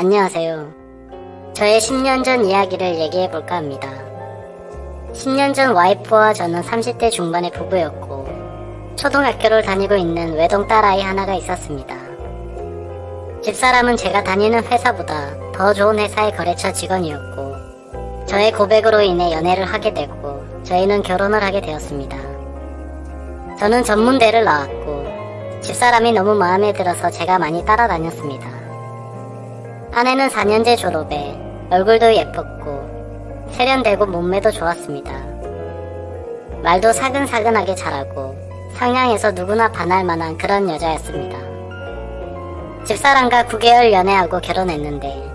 안녕하세요. 저의 10년 전 이야기를 얘기해볼까 합니다. 10년 전 와이프와 저는 30대 중반의 부부였고 초등학교를 다니고 있는 외동 딸아이 하나가 있었습니다. 집사람은 제가 다니는 회사보다 더 좋은 회사의 거래처 직원이었고 저의 고백으로 인해 연애를 하게 되고 저희는 결혼을 하게 되었습니다. 저는 전문대를 나왔고 집사람이 너무 마음에 들어서 제가 많이 따라다녔습니다. 아내는 4년제 졸업에 얼굴도 예뻤고 세련되고 몸매도 좋았습니다. 말도 사근사근하게 잘하고 상냥해서 누구나 반할 만한 그런 여자였습니다. 집사람과 9개월 연애하고 결혼했는데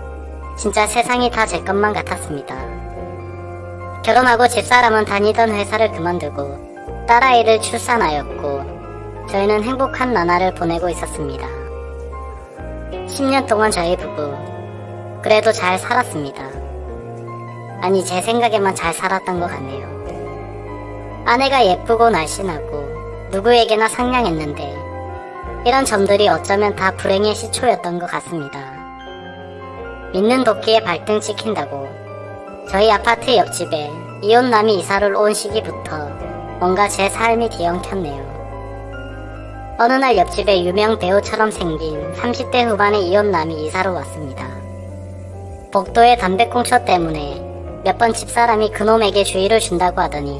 진짜 세상이 다 제 것만 같았습니다. 결혼하고 집사람은 다니던 회사를 그만두고 딸아이를 출산하였고 저희는 행복한 나날을 보내고 있었습니다. 10년 동안 저희 부부 그래도 잘 살았습니다. 아니, 제 생각에만 잘 살았던 것 같네요. 아내가 예쁘고 날씬하고 누구에게나 상냥했는데 이런 점들이 어쩌면 다 불행의 시초였던 것 같습니다. 믿는 도끼에 발등 찍힌다고 저희 아파트 옆집에 이혼남이 이사를 온 시기부터 뭔가 제 삶이 뒤엉켰네요. 어느 날 옆집에 유명 배우처럼 생긴 30대 후반의 이혼남이 이사로 왔습니다. 복도의 담배꽁초 때문에 몇 번 집사람이 그놈에게 주의를 준다고 하더니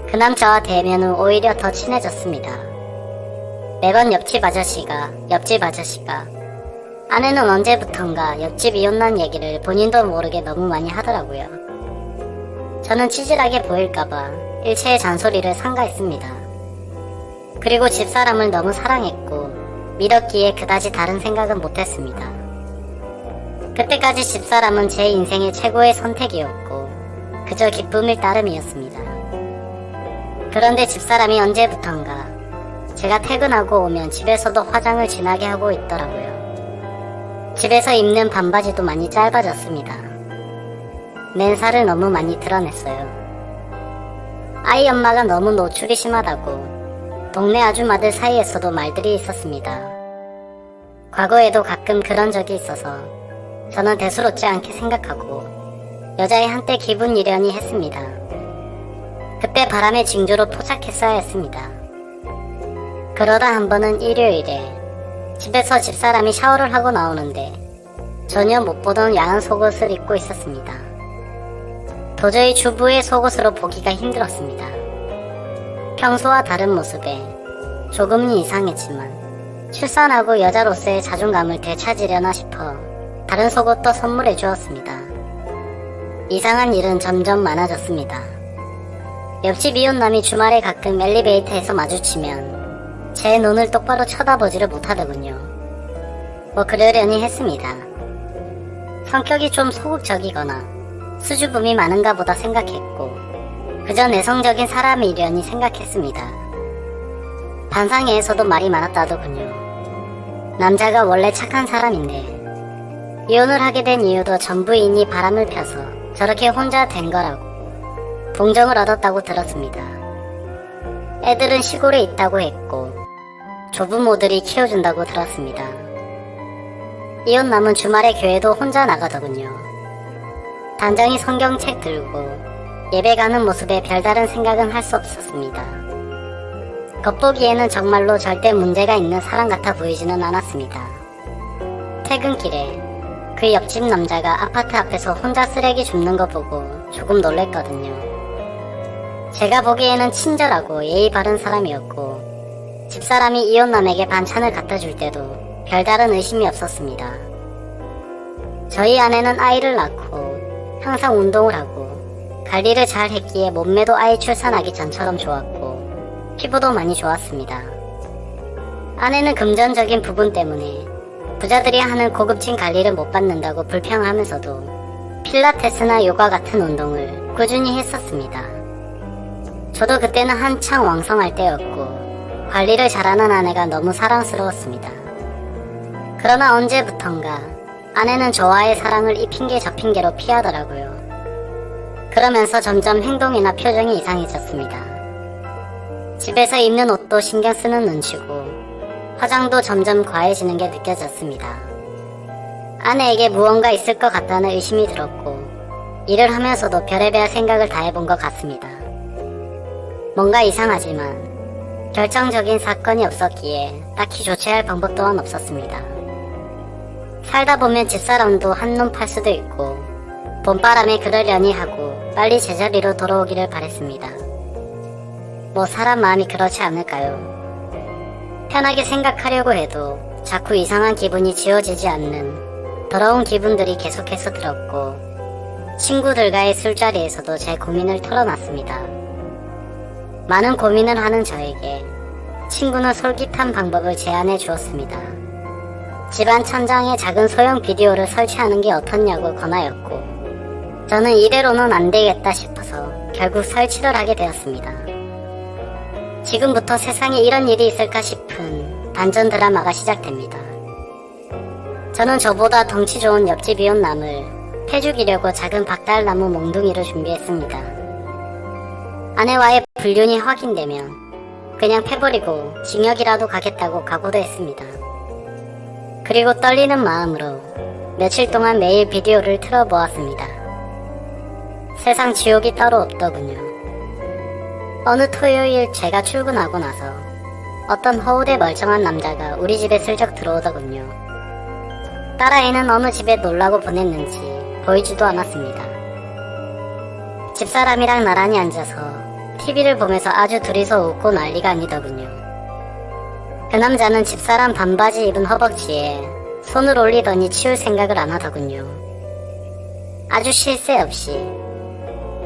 그 남자와 대면 후 오히려 더 친해졌습니다. 매번 옆집 아저씨가 아내는 언제부턴가 옆집 이혼남 얘기를 본인도 모르게 너무 많이 하더라고요. 저는 찌질하게 보일까봐 일체의 잔소리를 삼가했습니다. 그리고 집사람을 너무 사랑했고 믿었기에 그다지 다른 생각은 못했습니다. 그때까지 집사람은 제 인생의 최고의 선택이었고 그저 기쁨일 따름이었습니다. 그런데 집사람이 언제부턴가 제가 퇴근하고 오면 집에서도 화장을 진하게 하고 있더라고요. 집에서 입는 반바지도 많이 짧아졌습니다. 맨살을 너무 많이 드러냈어요. 아이 엄마가 너무 노출이 심하다고 동네 아줌마들 사이에서도 말들이 있었습니다. 과거에도 가끔 그런 적이 있어서 저는 대수롭지 않게 생각하고 여자의 한때 기분 이려니 했습니다. 그때 바람의 징조로 포착했어야 했습니다. 그러다 한 번은 일요일에 집에서 집사람이 샤워를 하고 나오는데 전혀 못 보던 야한 속옷을 입고 있었습니다. 도저히 주부의 속옷으로 보기가 힘들었습니다. 평소와 다른 모습에 조금은 이상했지만 출산하고 여자로서의 자존감을 되찾으려나 싶어 다른 속옷도 선물해 주었습니다. 이상한 일은 점점 많아졌습니다. 옆집 이혼남이 주말에 가끔 엘리베이터에서 마주치면 제 눈을 똑바로 쳐다보지를 못하더군요. 뭐 그러려니 했습니다. 성격이 좀 소극적이거나 수줍음이 많은가 보다 생각했고 그저 내성적인 사람이려니 생각했습니다. 반상회에서도 말이 많았다더군요. 남자가 원래 착한 사람인데 이혼을 하게 된 이유도 전 부인이 바람을 펴서 저렇게 혼자 된 거라고 동정을 얻었다고 들었습니다. 애들은 시골에 있다고 했고 조부모들이 키워준다고 들었습니다. 이혼남은 주말에 교회도 혼자 나가더군요. 단정히 성경책 들고 예배 가는 모습에 별다른 생각은 할 수 없었습니다. 겉보기에는 정말로 절대 문제가 있는 사람 같아 보이지는 않았습니다. 퇴근길에 그 옆집 남자가 아파트 앞에서 혼자 쓰레기 줍는 거 보고 조금 놀랬거든요. 제가 보기에는 친절하고 예의 바른 사람이었고 집사람이 이혼남에게 반찬을 갖다 줄 때도 별다른 의심이 없었습니다. 저희 아내는 아이를 낳고 항상 운동을 하고 관리를 잘 했기에 몸매도 아이 출산하기 전처럼 좋았고 피부도 많이 좋았습니다. 아내는 금전적인 부분 때문에 부자들이 하는 고급진 관리를 못 받는다고 불평하면서도 필라테스나 요가 같은 운동을 꾸준히 했었습니다. 저도 그때는 한창 왕성할 때였고 관리를 잘하는 아내가 너무 사랑스러웠습니다. 그러나 언제부턴가 아내는 저와의 사랑을 이 핑계 저 핑계로 피하더라고요. 그러면서 점점 행동이나 표정이 이상해졌습니다. 집에서 입는 옷도 신경 쓰는 눈치고 화장도 점점 과해지는 게 느껴졌습니다. 아내에게 무언가 있을 것 같다는 의심이 들었고 일을 하면서도 별의별 생각을 다 해본 것 같습니다. 뭔가 이상하지만 결정적인 사건이 없었기에 딱히 조치할 방법 또한 없었습니다. 살다 보면 집사람도 한눈 팔 수도 있고 봄바람에 그러려니 하고 빨리 제자리로 돌아오기를 바랬습니다. 뭐 사람 마음이 그렇지 않을까요? 편하게 생각하려고 해도 자꾸 이상한 기분이 지워지지 않는 더러운 기분들이 계속해서 들었고 친구들과의 술자리에서도 제 고민을 털어놨습니다. 많은 고민을 하는 저에게 친구는 솔깃한 방법을 제안해 주었습니다. 집안 천장에 작은 소형 비디오를 설치하는 게 어떻냐고 권하였고 저는 이대로는 안 되겠다 싶어서 결국 설치를 하게 되었습니다. 지금부터 세상에 이런 일이 있을까 싶은 반전 드라마가 시작됩니다. 저는 저보다 덩치 좋은 옆집 이웃남을 패죽이려고 작은 박달나무 몽둥이를 준비했습니다. 아내와의 불륜이 확인되면 그냥 패버리고 징역이라도 가겠다고 각오도 했습니다. 그리고 떨리는 마음으로 며칠 동안 매일 비디오를 틀어보았습니다. 세상 지옥이 따로 없더군요. 어느 토요일 제가 출근하고 나서 어떤 허울에 멀쩡한 남자가 우리 집에 슬쩍 들어오더군요. 딸아이는 어느 집에 놀라고 보냈는지 보이지도 않았습니다. 집사람이랑 나란히 앉아서 TV를 보면서 아주 둘이서 웃고 난리가 아니더군요. 그 남자는 집사람 반바지 입은 허벅지에 손을 올리더니 치울 생각을 안 하더군요. 아주 쉴 새 없이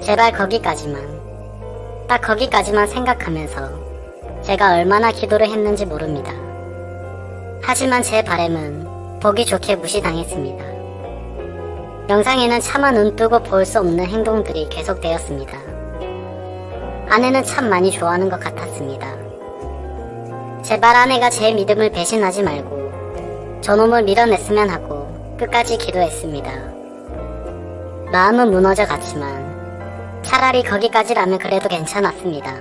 제발 거기까지만, 딱 거기까지만 생각하면서 제가 얼마나 기도를 했는지 모릅니다. 하지만 제 바람은 보기 좋게 무시당했습니다. 영상에는 차마 눈 뜨고 볼 수 없는 행동들이 계속되었습니다. 아내는 참 많이 좋아하는 것 같았습니다. 제발 아내가 제 믿음을 배신하지 말고 저놈을 밀어냈으면 하고 끝까지 기도했습니다. 마음은 무너져 갔지만 차라리 거기까지라면 그래도 괜찮았습니다.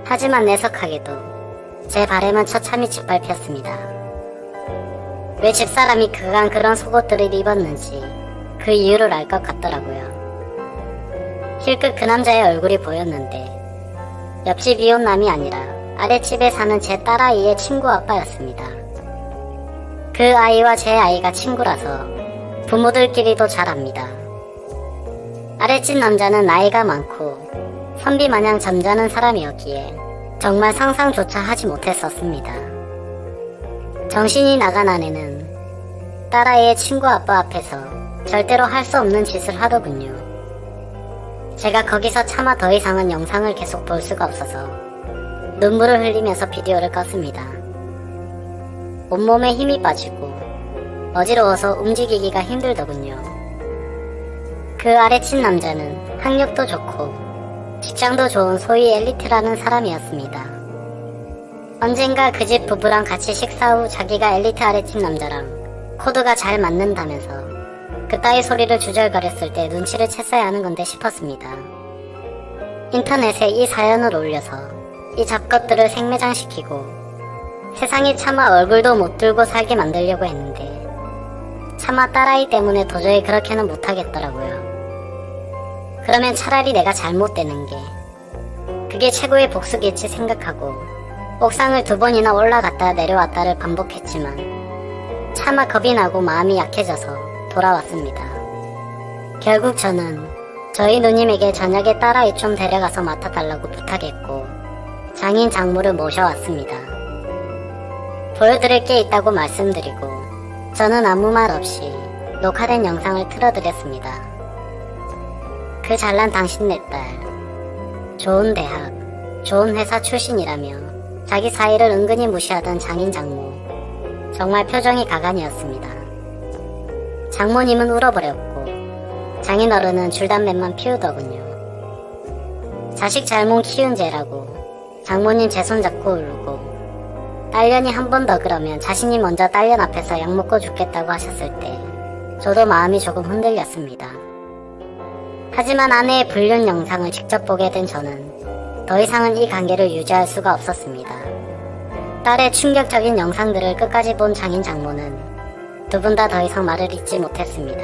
하지만 내석하게도 제 바람은 처참히 짓밟혔습니다. 왜 집사람이 그간 그런 속옷들을 입었는지 그 이유를 알 것 같더라고요. 힐끗 그 남자의 얼굴이 보였는데 옆집 이웃남이 아니라 아랫집에 사는 제 딸아이의 친구 아빠였습니다. 그 아이와 제 아이가 친구라서 부모들끼리도 잘 압니다. 아랫집 남자는 나이가 많고 선비마냥 점잖은 사람이었기에 정말 상상조차 하지 못했었습니다. 정신이 나간 아내는 딸아이의 친구 아빠 앞에서 절대로 할 수 없는 짓을 하더군요. 제가 거기서 차마 더 이상은 영상을 계속 볼 수가 없어서 눈물을 흘리면서 비디오를 껐습니다. 온몸에 힘이 빠지고 어지러워서 움직이기가 힘들더군요. 그 아래친 남자는 학력도 좋고 직장도 좋은 소위 엘리트라는 사람이었습니다. 언젠가 그 집 부부랑 같이 식사 후 자기가 엘리트 아래친 남자랑 코드가 잘 맞는다면서 그따위 소리를 주절거렸을 때 눈치를 챘어야 하는 건데 싶었습니다. 인터넷에 이 사연을 올려서 이 잡것들을 생매장시키고 세상에 차마 얼굴도 못 들고 살게 만들려고 했는데 차마 딸아이 때문에 도저히 그렇게는 못하겠더라고요. 그러면 차라리 내가 잘못되는 게 그게 최고의 복수겠지 생각하고 옥상을 2번이나 올라갔다 내려왔다를 반복했지만 차마 겁이 나고 마음이 약해져서 돌아왔습니다. 결국 저는 저희 누님에게 저녁에 딸아이 좀 데려가서 맡아달라고 부탁했고 장인 장모를 모셔왔습니다. 보여드릴 게 있다고 말씀드리고 저는 아무 말 없이 녹화된 영상을 틀어드렸습니다. 그 잘난 당신네 딸, 좋은 대학, 좋은 회사 출신이라며 자기 사이를 은근히 무시하던 장인 장모, 정말 표정이 가관이었습니다. 장모님은 울어버렸고 장인 어른은 줄담배만 피우더군요. 자식 잘못 키운 죄라고 장모님 제 손 잡고 울고 딸년이 한 번 더 그러면 자신이 먼저 딸년 앞에서 약 먹고 죽겠다고 하셨을 때 저도 마음이 조금 흔들렸습니다. 하지만 아내의 불륜 영상을 직접 보게 된 저는 더 이상은 이 관계를 유지할 수가 없었습니다. 딸의 충격적인 영상들을 끝까지 본 장인 장모는 두 분 다 더 이상 말을 잇지 못했습니다.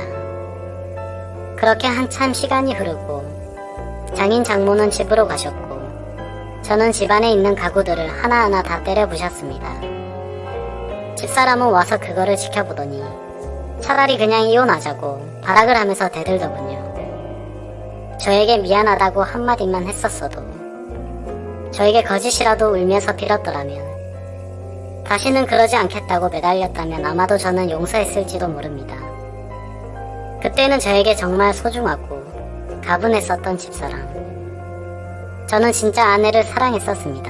그렇게 한참 시간이 흐르고 장인 장모는 집으로 가셨고 저는 집안에 있는 가구들을 하나하나 다 때려 부셨습니다. 집사람은 와서 그거를 지켜보더니 차라리 그냥 이혼하자고 발악을 하면서 대들더군요. 저에게 미안하다고 한마디만 했었어도, 저에게 거짓이라도 울면서 빌었더라면, 다시는 그러지 않겠다고 매달렸다면 아마도 저는 용서했을지도 모릅니다. 그때는 저에게 정말 소중하고 가분했었던 집사람. 저는 진짜 아내를 사랑했었습니다.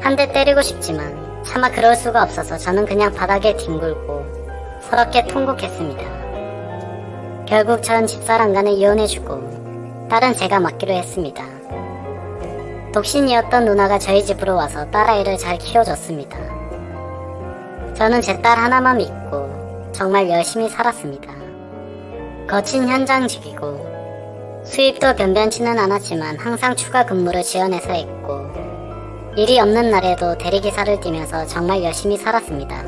한 대 때리고 싶지만 차마 그럴 수가 없어서 저는 그냥 바닥에 뒹굴고 서럽게 통곡했습니다. 결국 전 집사람과는 이혼해주고 딸은 제가 맡기로 했습니다. 독신이었던 누나가 저희 집으로 와서 딸아이를 잘 키워줬습니다. 저는 제 딸 하나만 믿고 정말 열심히 살았습니다. 거친 현장직이고 수입도 변변치는 않았지만 항상 추가 근무를 지원해서 했고 일이 없는 날에도 대리기사를 뛰면서 정말 열심히 살았습니다.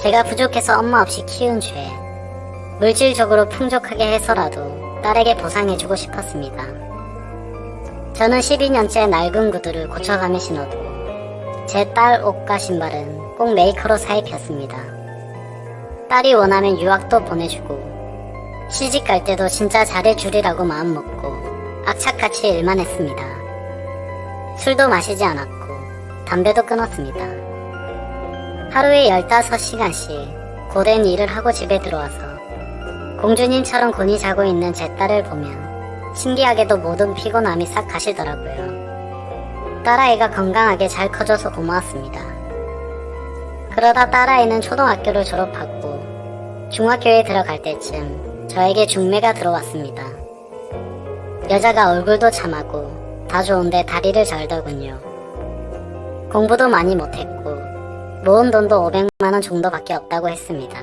제가 부족해서 엄마 없이 키운 죄, 물질적으로 풍족하게 해서라도 딸에게 보상해주고 싶었습니다. 저는 12년째 낡은 구두를 고쳐가며 신어도 제 딸 옷과 신발은 꼭 메이커로 사입혔습니다. 딸이 원하면 유학도 보내주고 시집 갈 때도 진짜 잘해주리라고 마음먹고 악착같이 일만 했습니다. 술도 마시지 않았고 담배도 끊었습니다. 하루에 15시간씩 고된 일을 하고 집에 들어와서 공주님처럼 곤히 자고 있는 제 딸을 보면 신기하게도 모든 피곤함이 싹 가시더라고요. 딸아이가 건강하게 잘 커져서 고마웠습니다. 그러다 딸아이는 초등학교를 졸업하고 중학교에 들어갈 때쯤 저에게 중매가 들어왔습니다. 여자가 얼굴도 참하고 다 좋은데 다리를 절더군요. 공부도 많이 못했고 모은 돈도 500만원 정도밖에 없다고 했습니다.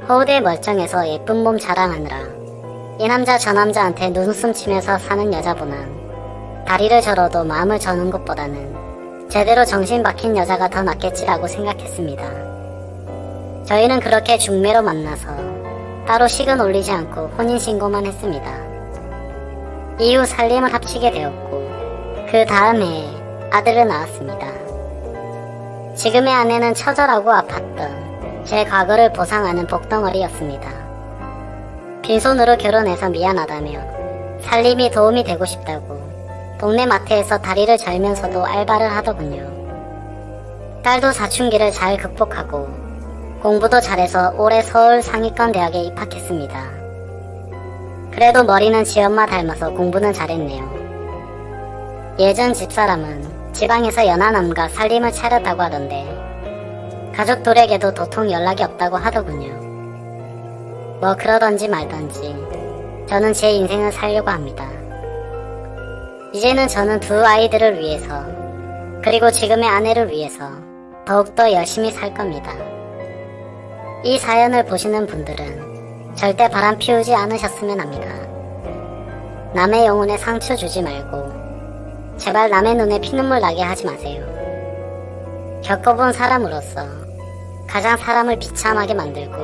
허우대 멀쩡해서 예쁜 몸 자랑하느라 이 남자 저 남자한테 눈웃음 치면서 사는 여자보단 다리를 절어도 마음을 저는 것보다는 제대로 정신 박힌 여자가 더 낫겠지라고 생각했습니다. 저희는 그렇게 중매로 만나서 따로 식은 올리지 않고 혼인신고만 했습니다. 이후 살림을 합치게 되었고 그 다음 해에 아들을 낳았습니다. 지금의 아내는 처절하고 아팠던 제 과거를 보상하는 복덩어리였습니다. 빈손으로 결혼해서 미안하다며 살림이 도움이 되고 싶다고 동네 마트에서 다리를 절면서도 알바를 하더군요. 딸도 사춘기를 잘 극복하고 공부도 잘해서 올해 서울 상위권 대학에 입학했습니다. 그래도 머리는 지엄마 닮아서 공부는 잘했네요. 예전 집사람은 지방에서 연하남과 살림을 차렸다고 하던데 가족들에게도 도통 연락이 없다고 하더군요. 뭐 그러던지 말던지 저는 제 인생을 살려고 합니다. 이제는 저는 두 아이들을 위해서 그리고 지금의 아내를 위해서 더욱더 열심히 살 겁니다. 이 사연을 보시는 분들은 절대 바람 피우지 않으셨으면 합니다. 남의 영혼에 상처 주지 말고 제발 남의 눈에 피눈물 나게 하지 마세요. 겪어본 사람으로서 가장 사람을 비참하게 만들고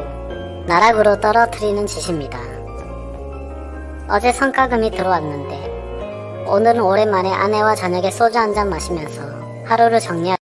나락으로 떨어뜨리는 짓입니다. 어제 성과금이 들어왔는데 오늘은 오랜만에 아내와 저녁에 소주 한잔 마시면서 하루를 정리할